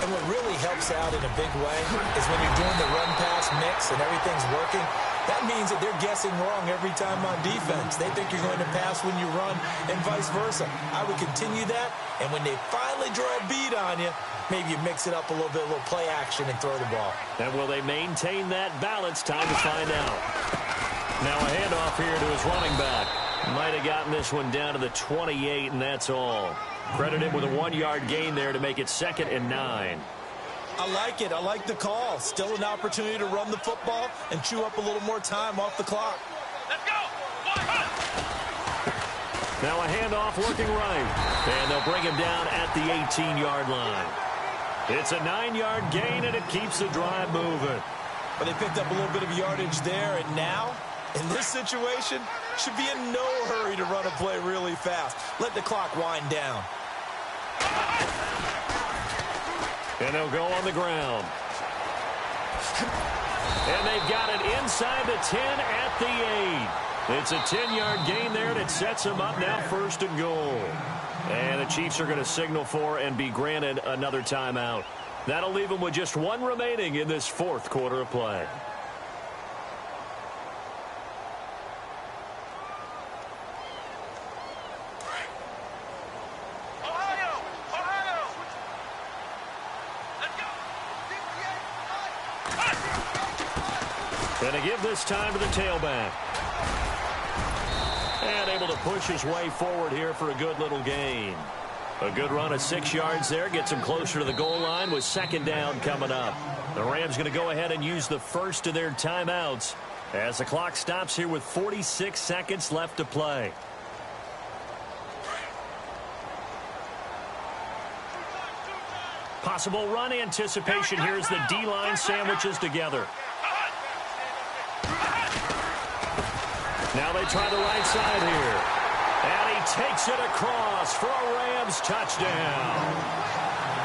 And what really helps out in a big way is when you're doing the run-pass mix and everything's working, that means that they're guessing wrong every time on defense. They think you're going to pass when you run and vice versa. I would continue that, and when they finally draw a bead on you, maybe you mix it up a little bit, a little play action, and throw the ball. And will they maintain that balance? Time to find out. Now a handoff here to his running back. Might have gotten this one down to the 28, and that's all. Credit him with a 1-yard gain there to make it 2nd and 9. I like it. I like the call. Still an opportunity to run the football and chew up a little more time off the clock. Let's go. Now a handoff working right. And they'll bring him down at the 18-yard line. It's a 9-yard gain, and it keeps the drive moving. But they picked up a little bit of yardage there, and now, in this situation, should be in no hurry to run a play really fast. Let the clock wind down. And they'll go on the ground. And they've got it inside the 10 at the 8. It's a 10-yard gain there, and it sets them up now 1st and goal. And the Chiefs are going to signal for and be granted another timeout. That'll leave them with just 1 remaining in this 4th quarter of play. And to give this time to the tailback. And able to push his way forward here for a good little gain. A good run of 6 yards there. Gets him closer to the goal line with 2nd down coming up. The Rams going to go ahead and use the first of their timeouts as the clock stops here with 46 seconds left to play. Possible run anticipation here as the D-line sandwiches together. Now they try the right side here. And he takes it across for a Rams touchdown.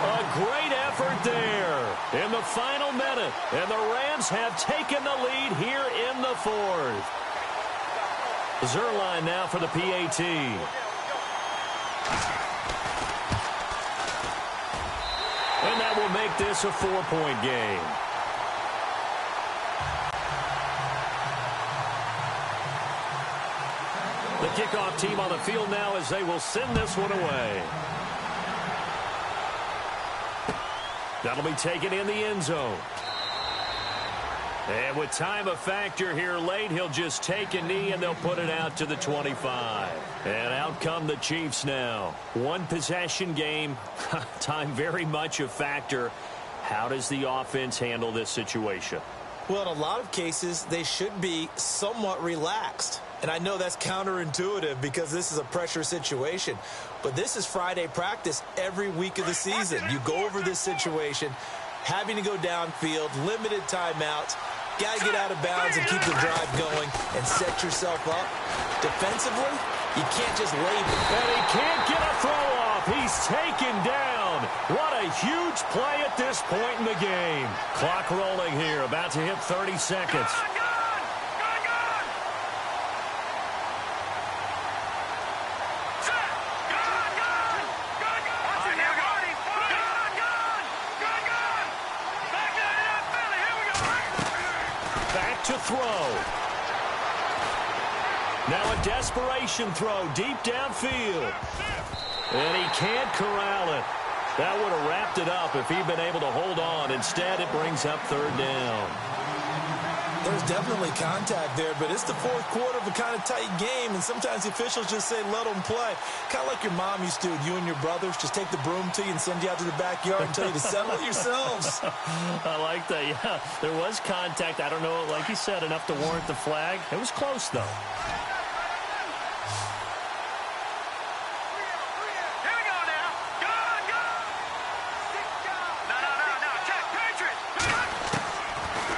A great effort there in the final minute. And the Rams have taken the lead here in the 4th. Zerline now for the PAT. And that will make this a 4-point game. The kickoff team on the field now as they will send this one away. That'll be taken in the end zone. And with time a factor here late, he'll just take a knee and they'll put it out to the 25. And out come the Chiefs now. 1 possession game. Time very much a factor. How does the offense handle this situation? Well, in a lot of cases, they should be somewhat relaxed. And I know that's counterintuitive because this is a pressure situation. But this is Friday practice every week of the season. You go over this situation, having to go downfield, limited timeouts. Got to get out of bounds and keep the drive going and set yourself up. Defensively, you can't just lay back. And he can't get a throw off. He's taken down. What a huge play at this point in the game. Clock rolling here, about to hit 30 seconds. To throw. Now a desperation throw deep downfield. And he can't corral it. That would have wrapped it up if he'd been able to hold on. Instead, it brings up third down. There's definitely contact there, but it's the fourth quarter of a kind of tight game, and sometimes the officials just say, let them play. Kind of like your mom used to, you and your brothers, just take the broom to you and send you out to the backyard and tell you to settle it yourselves. I like that, yeah. There was contact. I don't know, like you said, enough to warrant the flag. It was close, though.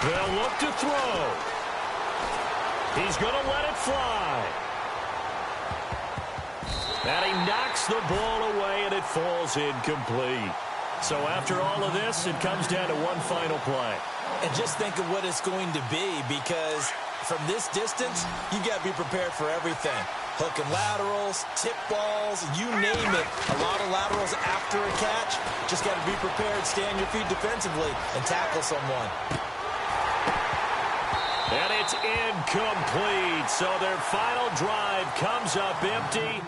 They'll look to throw. He's going to let it fly. And he knocks the ball away, and it falls incomplete. So after all of this, it comes down to one final play. And just think of what it's going to be, because from this distance, you got to be prepared for everything. Hook and laterals, tip balls, you name it. A lot of laterals after a catch. Just got to be prepared, stay on your feet defensively, and tackle someone. And it's incomplete. So their final drive comes up empty.